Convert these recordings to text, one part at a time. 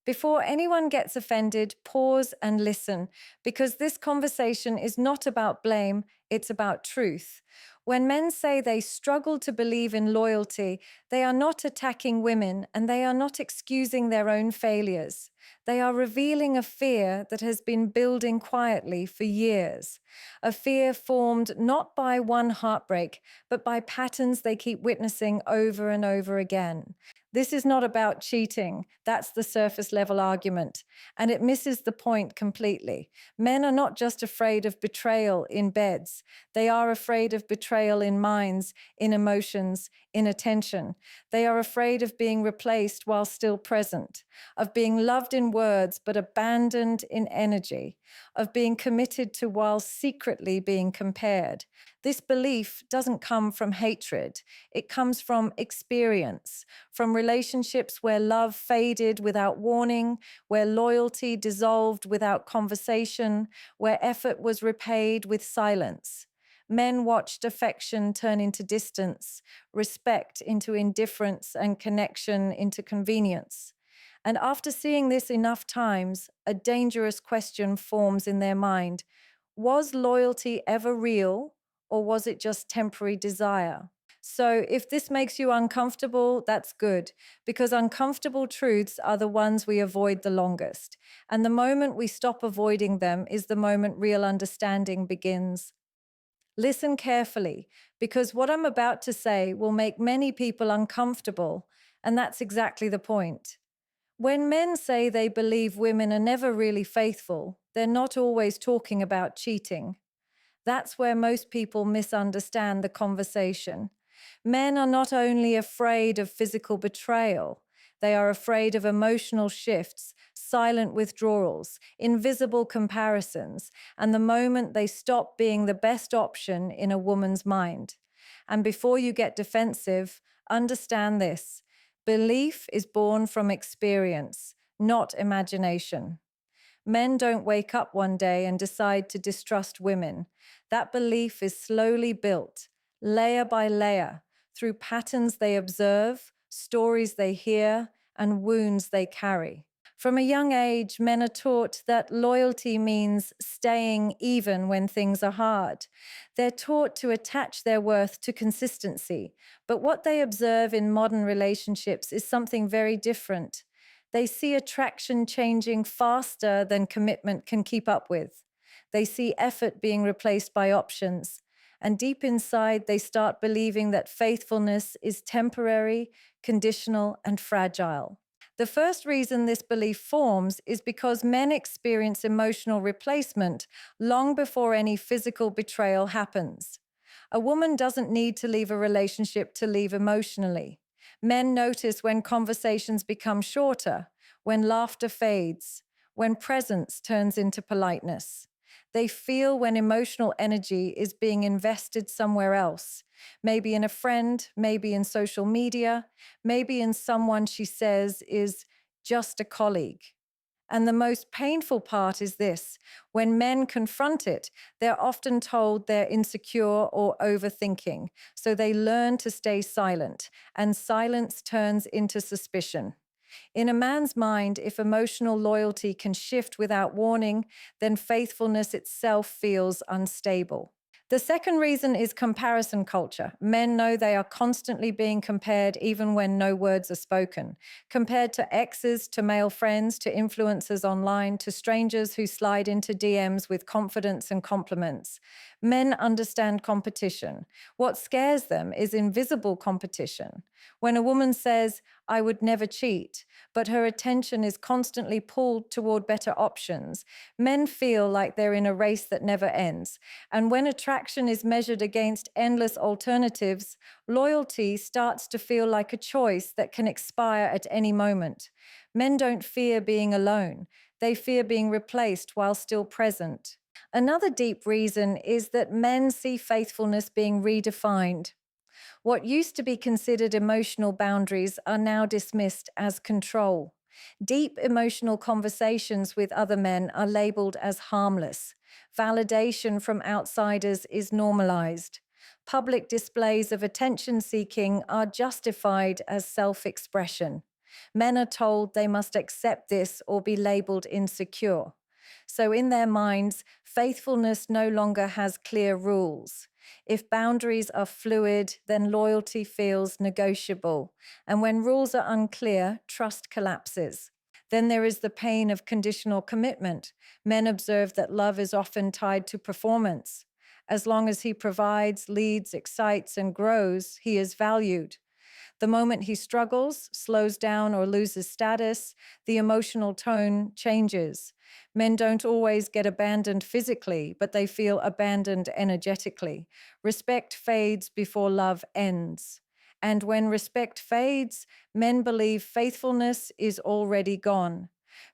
Before anyone gets offended, pause and listen, because this conversation is not about blame, it's about truth. When men say they struggle to believe in loyalty, they are not attacking women and they are not excusing their own failures. They are revealing a fear that has been building quietly for years. A fear formed not by one heartbreak, but by patterns they keep witnessing over and over again. This is not about cheating. That's the surface level argument. And it misses the point completely. Men are not just afraid of betrayal in beds. They are afraid of betrayal in minds, in emotions, in attention. They are afraid of being replaced while still present, of being loved in words but abandoned in energy, of being committed to while secretly being compared. This belief doesn't come from hatred. It comes from experience, from relationships where love faded without warning, where loyalty dissolved without conversation, where effort was repaid with silence. Men watched affection turn into distance, respect into indifference, and connection into convenience. And after seeing this enough times, a dangerous question forms in their mind. Was loyalty ever real, or was it just temporary desire? So, if this makes you uncomfortable, that's good, because uncomfortable truths are the ones we avoid the longest. And the moment we stop avoiding them is the moment real understanding begins. Listen carefully, because what I'm about to say will make many people uncomfortable, and that's exactly the point. When men say they believe women are never really faithful, they're not always talking about cheating. That's where most people misunderstand the conversation. Men are not only afraid of physical betrayal, they are afraid of emotional shifts, silent withdrawals, invisible comparisons, and the moment they stop being the best option in a woman's mind. And before you get defensive, understand this. Belief is born from experience, not imagination. Men don't wake up one day and decide to distrust women. That belief is slowly built, layer by layer, through patterns they observe, stories they hear, and wounds they carry. From a young age, men are taught that loyalty means staying even when things are hard. They're taught to attach their worth to consistency, but what they observe in modern relationships is something very different. They see attraction changing faster than commitment can keep up with. They see effort being replaced by options. And deep inside, they start believing that faithfulness is temporary, conditional, and fragile. The first reason this belief forms is because men experience emotional replacement long before any physical betrayal happens. A woman doesn't need to leave a relationship to leave emotionally. Men notice when conversations become shorter, when laughter fades, when presence turns into politeness. They feel when emotional energy is being invested somewhere else, maybe in a friend, maybe in social media, maybe in someone she says is just a colleague. And the most painful part is this: when men confront it, they're often told they're insecure or overthinking, so they learn to stay silent, and silence turns into suspicion. In a man's mind, if emotional loyalty can shift without warning, then faithfulness itself feels unstable. The second reason is comparison culture. Men know they are constantly being compared even when no words are spoken. Compared to exes, to male friends, to influencers online, to strangers who slide into DMs with confidence and compliments. Men understand competition. What scares them is invisible competition. When a woman says, "I would never cheat," but her attention is constantly pulled toward better options, men feel like they're in a race that never ends. And when attraction is measured against endless alternatives, loyalty starts to feel like a choice that can expire at any moment. Men don't fear being alone. They fear being replaced while still present. Another deep reason is that men see faithfulness being redefined. What used to be considered emotional boundaries are now dismissed as control. Deep emotional conversations with other men are labeled as harmless. Validation from outsiders is normalized. Public displays of attention seeking are justified as self-expression. Men are told they must accept this or be labeled insecure. So, in their minds, faithfulness no longer has clear rules. If boundaries are fluid, then loyalty feels negotiable. And when rules are unclear, trust collapses. Then there is the pain of conditional commitment. Men observe that love is often tied to performance. As long as he provides, leads, excites, and grows, he is valued. The moment he struggles, slows down, or loses status, the emotional tone changes. Men don't always get abandoned physically, but they feel abandoned energetically. Respect fades before love ends. And when respect fades, men believe faithfulness is already gone.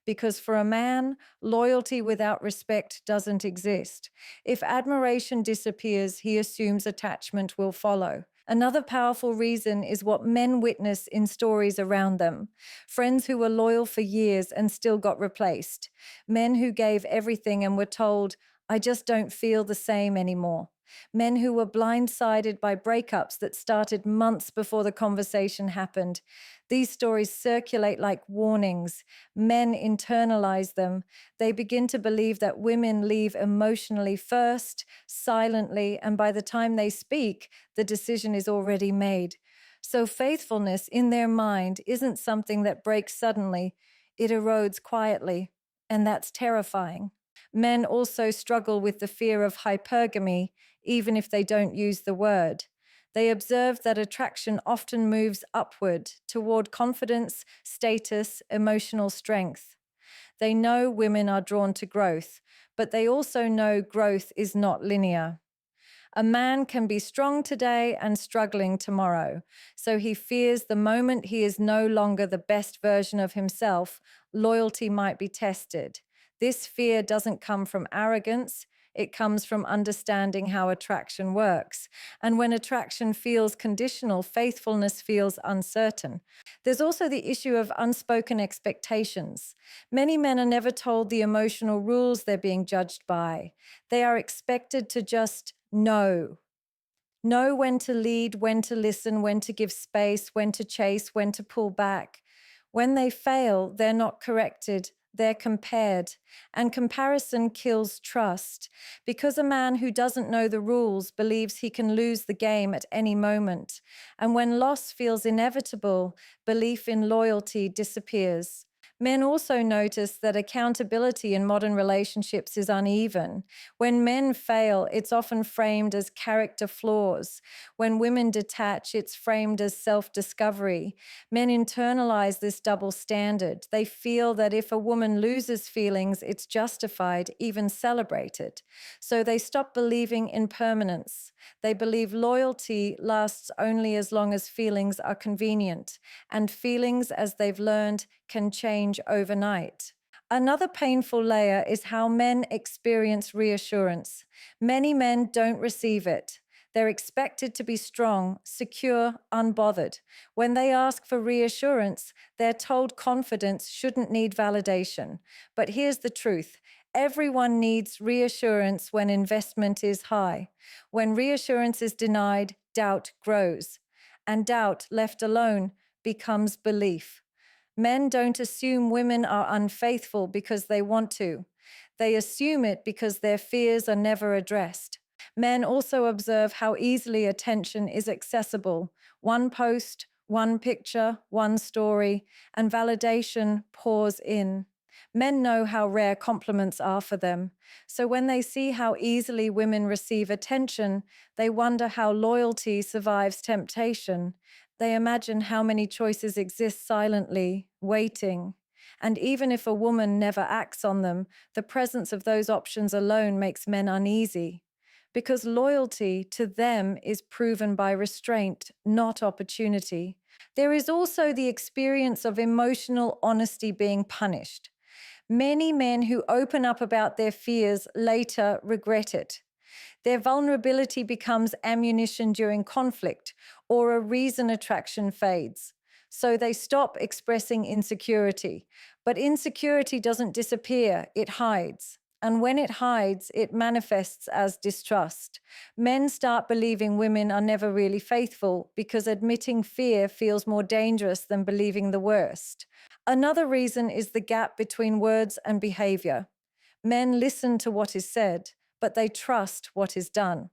Because for a man, loyalty without respect doesn't exist. If admiration disappears, he assumes attachment will follow. Another powerful reason is what men witness in stories around them. Friends who were loyal for years and still got replaced. Men who gave everything and were told, I just don't feel the same anymore. Men who were blindsided by breakups that started months before the conversation happened. These stories circulate like warnings. Men internalize them. They begin to believe that women leave emotionally first, silently, and by the time they speak, the decision is already made. So faithfulness in their mind isn't something that breaks suddenly, it erodes quietly, and that's terrifying. Men also struggle with the fear of hypergamy, even if they don't use the word. They observe that attraction often moves upward toward confidence, status, emotional strength. They know women are drawn to growth, but they also know growth is not linear. A man can be strong today and struggling tomorrow, so he fears the moment he is no longer the best version of himself, loyalty might be tested. This fear doesn't come from arrogance, it comes from understanding how attraction works. And when attraction feels conditional, faithfulness feels uncertain. There's also the issue of unspoken expectations. Many men are never told the emotional rules they're being judged by. They are expected to just know. Know when to lead, when to listen, when to give space, when to chase, when to pull back. When they fail, they're not corrected, they're compared. And comparison kills trust because a man who doesn't know the rules believes he can lose the game at any moment. And when loss feels inevitable, belief in loyalty disappears. Men also notice that accountability in modern relationships is uneven. When men fail, it's often framed as character flaws. When women detach, it's framed as self-discovery. Men internalize this double standard. They feel that if a woman loses feelings, it's justified, even celebrated. So they stop believing in permanence. They believe loyalty lasts only as long as feelings are convenient, and feelings, as they've learned, can change overnight. Another painful layer is how men experience reassurance. Many men don't receive it. They're expected to be strong, secure, unbothered. When they ask for reassurance, they're told confidence shouldn't need validation. But here's the truth. Everyone needs reassurance when investment is high. When reassurance is denied, doubt grows. And doubt, left alone, becomes belief. Men don't assume women are unfaithful because they want to. They assume it because their fears are never addressed. Men also observe how easily attention is accessible. One post, one picture, one story, and validation pours in. Men know how rare compliments are for them. So when they see how easily women receive attention, they wonder how loyalty survives temptation. They imagine how many choices exist silently, waiting. And even if a woman never acts on them, the presence of those options alone makes men uneasy. Because loyalty to them is proven by restraint, not opportunity. There is also the experience of emotional honesty being punished. Many men who open up about their fears later regret it. Their vulnerability becomes ammunition during conflict, or a reason attraction fades. So they stop expressing insecurity. But insecurity doesn't disappear, it hides. And when it hides, it manifests as distrust. Men start believing women are never really faithful because admitting fear feels more dangerous than believing the worst. Another reason is the gap between words and behavior. Men listen to what is said, but they trust what is done.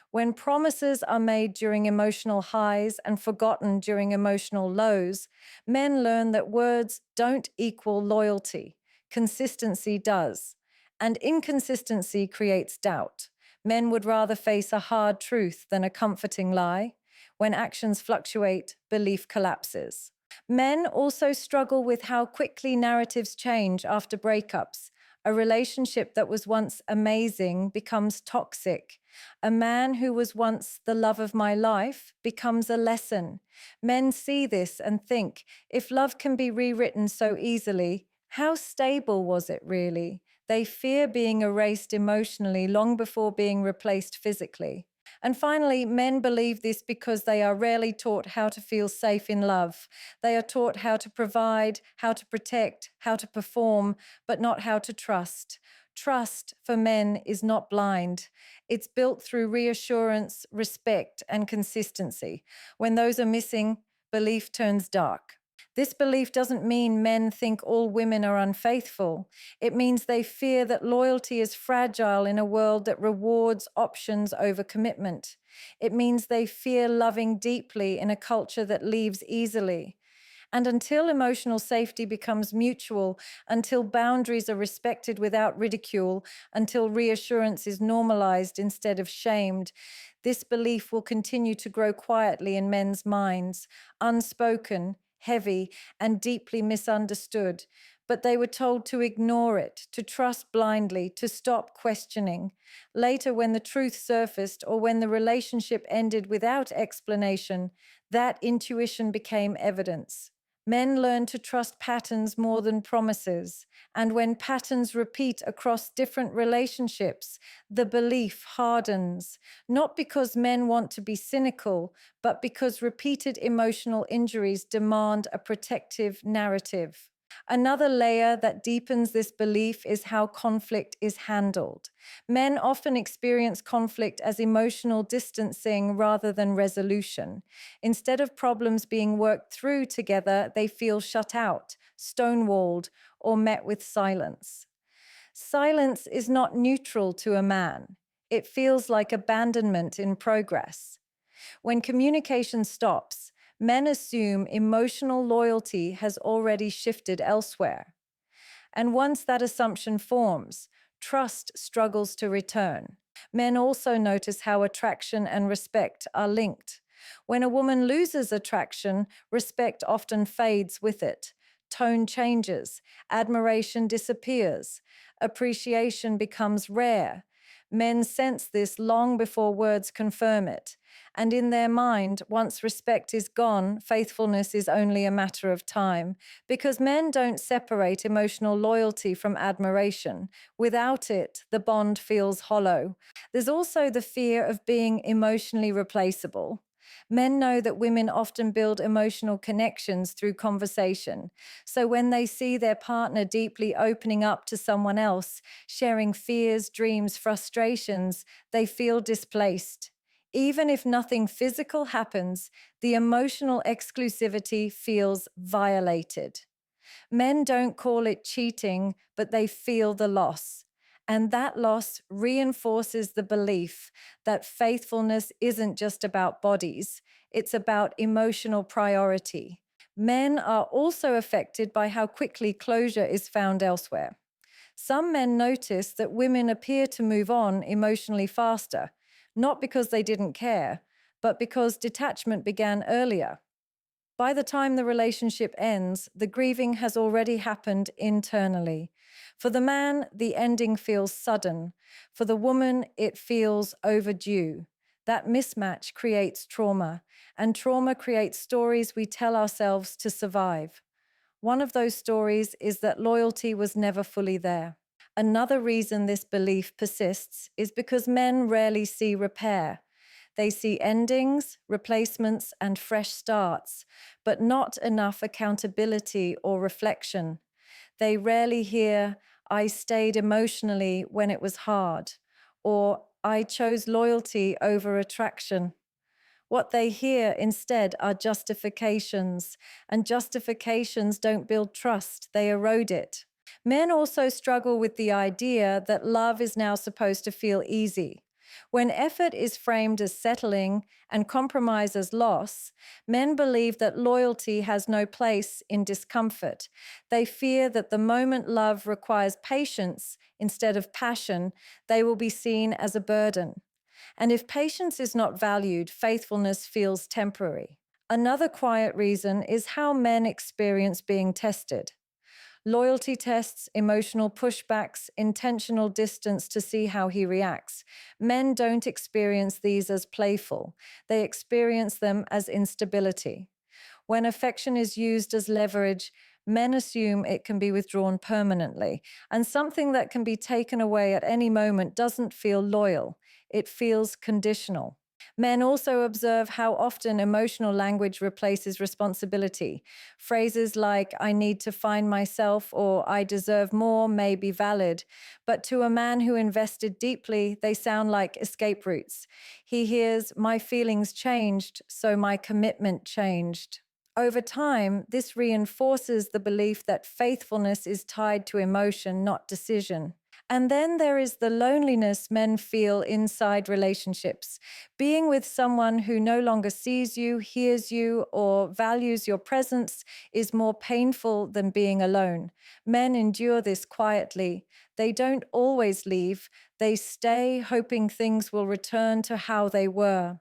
When promises are made during emotional highs and forgotten during emotional lows, men learn that words don't equal loyalty. Consistency does. And inconsistency creates doubt. Men would rather face a hard truth than a comforting lie. When actions fluctuate, belief collapses. Men also struggle with how quickly narratives change after breakups. A relationship that was once amazing becomes toxic. A man who was once the love of my life becomes a lesson. Men see this and think, if love can be rewritten so easily, how stable was it really? They fear being erased emotionally long before being replaced physically. And finally, men believe this because they are rarely taught how to feel safe in love. They are taught how to provide, how to protect, how to perform, but not how to trust. Trust for men is not blind. It's built through reassurance, respect, and consistency. When those are missing, belief turns dark. This belief doesn't mean men think all women are unfaithful. It means they fear that loyalty is fragile in a world that rewards options over commitment. It means they fear loving deeply in a culture that leaves easily. And until emotional safety becomes mutual, until boundaries are respected without ridicule, until reassurance is normalized instead of shamed, this belief will continue to grow quietly in men's minds, unspoken, heavy, and deeply misunderstood. But they were told to ignore it, to trust blindly, to stop questioning. Later, when the truth surfaced or when the relationship ended without explanation, that intuition became evidence. Men learn to trust patterns more than promises. And when patterns repeat across different relationships, the belief hardens, not because men want to be cynical, but because repeated emotional injuries demand a protective narrative. Another layer that deepens this belief is how conflict is handled. Men often experience conflict as emotional distancing rather than resolution. Instead of problems being worked through together, they feel shut out, stonewalled, or met with silence. Silence is not neutral to a man. It feels like abandonment in progress. When communication stops, men assume emotional loyalty has already shifted elsewhere. And once that assumption forms, trust struggles to return. Men also notice how attraction and respect are linked. When a woman loses attraction, respect often fades with it. Tone changes, admiration disappears, appreciation becomes rare. Men sense this long before words confirm it. And in their mind, once respect is gone, faithfulness is only a matter of time. Because men don't separate emotional loyalty from admiration. Without it, the bond feels hollow. There's also the fear of being emotionally replaceable. Men know that women often build emotional connections through conversation. So when they see their partner deeply opening up to someone else, sharing fears, dreams, frustrations, they feel displaced. Even if nothing physical happens, the emotional exclusivity feels violated. Men don't call it cheating, but they feel the loss. And that loss reinforces the belief that faithfulness isn't just about bodies, it's about emotional priority. Men are also affected by how quickly closure is found elsewhere. Some men notice that women appear to move on emotionally faster, not because they didn't care, but because detachment began earlier. By the time the relationship ends, the grieving has already happened internally. For the man, the ending feels sudden. For the woman, it feels overdue. That mismatch creates trauma, and trauma creates stories we tell ourselves to survive. One of those stories is that loyalty was never fully there. Another reason this belief persists is because men rarely see repair. They see endings, replacements, and fresh starts, but not enough accountability or reflection. They rarely hear, I stayed emotionally when it was hard, or I chose loyalty over attraction. What they hear instead are justifications, and justifications don't build trust, they erode it. Men also struggle with the idea that love is now supposed to feel easy. When effort is framed as settling and compromise as loss, men believe that loyalty has no place in discomfort. They fear that the moment love requires patience instead of passion, they will be seen as a burden. And if patience is not valued, faithfulness feels temporary. Another quiet reason is how men experience being tested. Loyalty tests, emotional pushbacks, intentional distance to see how he reacts. Men don't experience these as playful, they experience them as instability. When affection is used as leverage, men assume it can be withdrawn permanently, and something that can be taken away at any moment doesn't feel loyal, it feels conditional. Men also observe how often emotional language replaces responsibility. Phrases like, I need to find myself or I deserve more may be valid, but to a man who invested deeply, they sound like escape routes. He hears, my feelings changed, so my commitment changed. Over time, this reinforces the belief that faithfulness is tied to emotion, not decision. And then there is the loneliness men feel inside relationships. Being with someone who no longer sees you, hears you, or values your presence is more painful than being alone. Men endure this quietly. They don't always leave, they stay hoping things will return to how they were.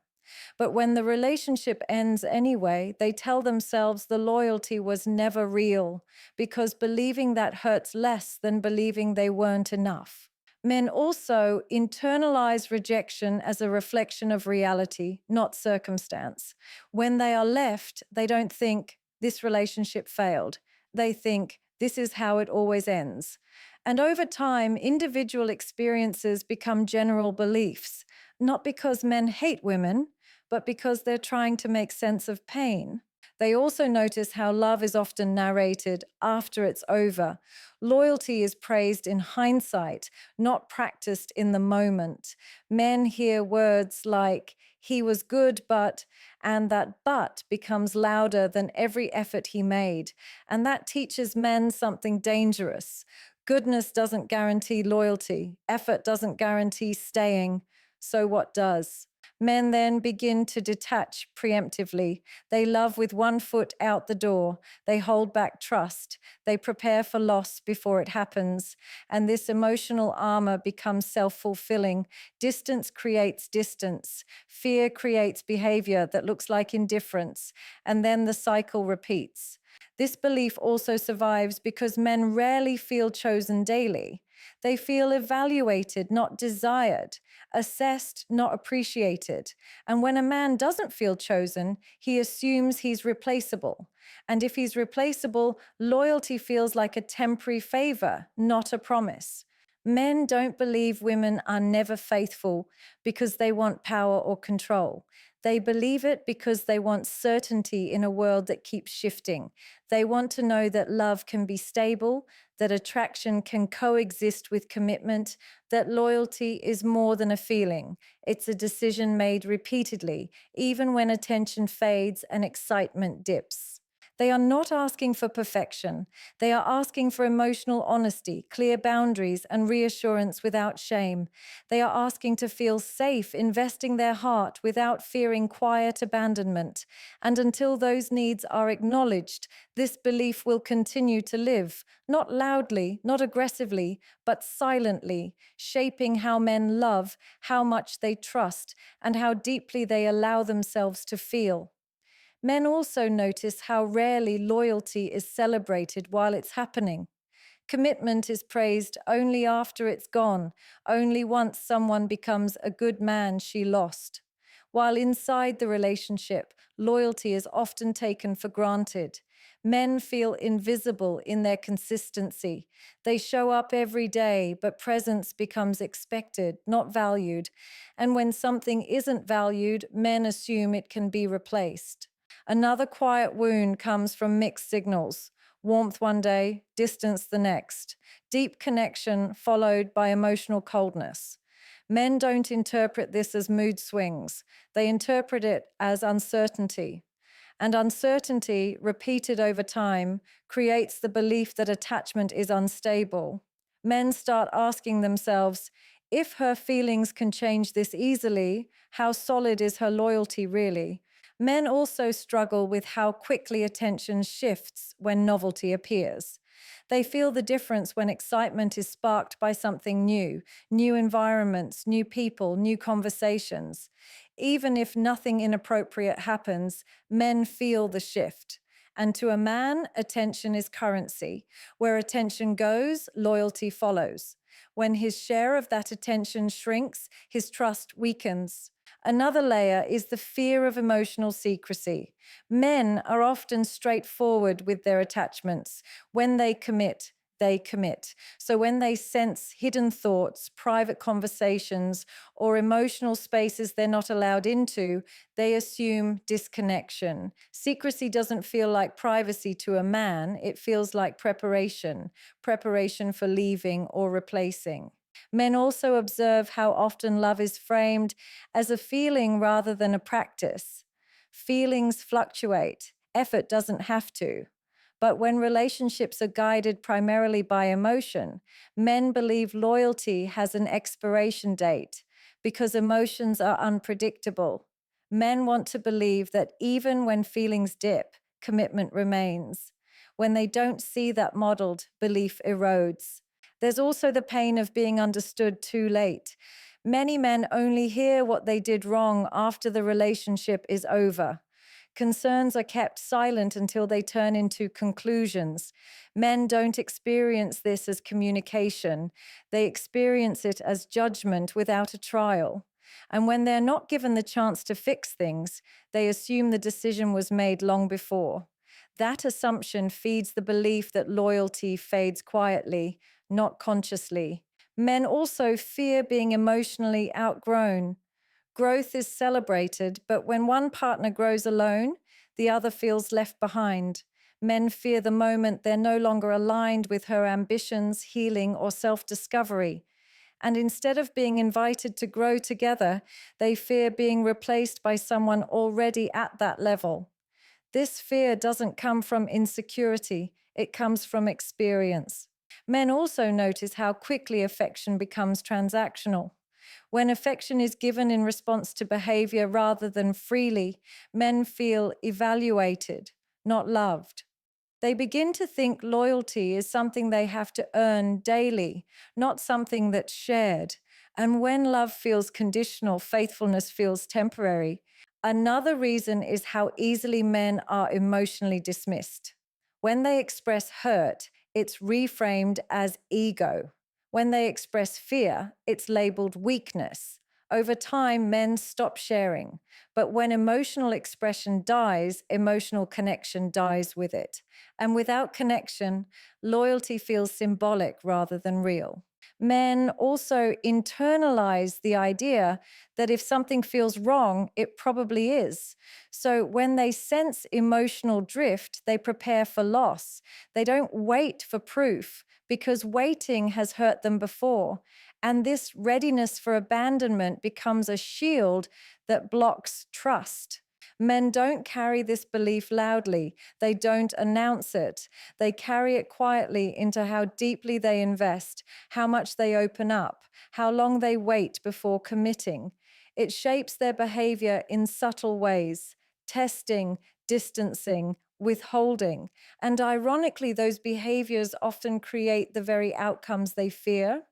But when the relationship ends anyway, they tell themselves the loyalty was never real because believing that hurts less than believing they weren't enough. Men also internalize rejection as a reflection of reality, not circumstance. When they are left, they don't think, this relationship failed. They think, this is how it always ends. And over time, individual experiences become general beliefs, not because men hate women, but because they're trying to make sense of pain. They also notice how love is often narrated after it's over. Loyalty is praised in hindsight, not practiced in the moment. Men hear words like, he was good, but, and that but becomes louder than every effort he made. And that teaches men something dangerous. Goodness doesn't guarantee loyalty, effort doesn't guarantee staying. So what does? Men then begin to detach preemptively. They love with one foot out the door. They hold back trust. They prepare for loss before it happens. And this emotional armor becomes self-fulfilling. Distance creates distance. Fear creates behavior that looks like indifference. And then the cycle repeats. This belief also survives because men rarely feel chosen daily. They feel evaluated, not desired, assessed, not appreciated. And when a man doesn't feel chosen, he assumes he's replaceable. And if he's replaceable, loyalty feels like a temporary favor, not a promise. Men don't believe women are never faithful because they want power or control. They believe it because they want certainty in a world that keeps shifting. They want to know that love can be stable, that attraction can coexist with commitment, that loyalty is more than a feeling. It's a decision made repeatedly, even when attention fades and excitement dips. They are not asking for perfection. They are asking for emotional honesty, clear boundaries, and reassurance without shame. They are asking to feel safe, investing their heart without fearing quiet abandonment. And until those needs are acknowledged, this belief will continue to live, not loudly, not aggressively, but silently, shaping how men love, how much they trust, and how deeply they allow themselves to feel. Men also notice how rarely loyalty is celebrated while it's happening. Commitment is praised only after it's gone, only once someone becomes a good man she lost. While inside the relationship, loyalty is often taken for granted. Men feel invisible in their consistency. They show up every day, but presence becomes expected, not valued. And when something isn't valued, men assume it can be replaced. Another quiet wound comes from mixed signals. Warmth one day, distance the next. Deep connection followed by emotional coldness. Men don't interpret this as mood swings, they interpret it as uncertainty. And uncertainty, repeated over time, creates the belief that attachment is unstable. Men start asking themselves, if her feelings can change this easily, how solid is her loyalty really? Men also struggle with how quickly attention shifts when novelty appears. They feel the difference when excitement is sparked by something new, new environments, new people, new conversations. Even if nothing inappropriate happens, men feel the shift. And to a man, attention is currency. Where attention goes, loyalty follows. When his share of that attention shrinks, his trust weakens. Another layer is the fear of emotional secrecy. Men are often straightforward with their attachments. When they commit, they commit. So when they sense hidden thoughts, private conversations, or emotional spaces they're not allowed into, they assume disconnection. Secrecy doesn't feel like privacy to a man, it feels like preparation for leaving or replacing. Men also observe how often love is framed as a feeling rather than a practice. Feelings fluctuate, effort doesn't have to. But when relationships are guided primarily by emotion, men believe loyalty has an expiration date because emotions are unpredictable. Men want to believe that even when feelings dip, commitment remains. When they don't see that modeled, belief erodes. There's also the pain of being understood too late. Many men only hear what they did wrong after the relationship is over. Concerns are kept silent until they turn into conclusions. Men don't experience this as communication. They experience it as judgment without a trial. And when they're not given the chance to fix things, they assume the decision was made long before. That assumption feeds the belief that loyalty fades quietly, not consciously. Men also fear being emotionally outgrown. Growth is celebrated, but when one partner grows alone, the other feels left behind. Men fear the moment they're no longer aligned with her ambitions, healing, or self-discovery. And instead of being invited to grow together, they fear being replaced by someone already at that level. This fear doesn't come from insecurity, it comes from experience. Men also notice how quickly affection becomes transactional. When affection is given in response to behavior rather than freely, men feel evaluated, not loved. They begin to think loyalty is something they have to earn daily, not something that's shared. And when love feels conditional, faithfulness feels temporary. Another reason is how easily men are emotionally dismissed. When they express hurt, it's reframed as ego. When they express fear, it's labeled weakness. Over time, men stop sharing. But when emotional expression dies, emotional connection dies with it. And without connection, loyalty feels symbolic rather than real. Men also internalize the idea that if something feels wrong, it probably is. So when they sense emotional drift, they prepare for loss. They don't wait for proof because waiting has hurt them before. And this readiness for abandonment becomes a shield that blocks trust. Men don't carry this belief loudly. They don't announce it. They carry it quietly into how deeply they invest, how much they open up, how long they wait before committing. It shapes their behavior in subtle ways, testing, distancing, withholding. And ironically, those behaviors often create the very outcomes they fear.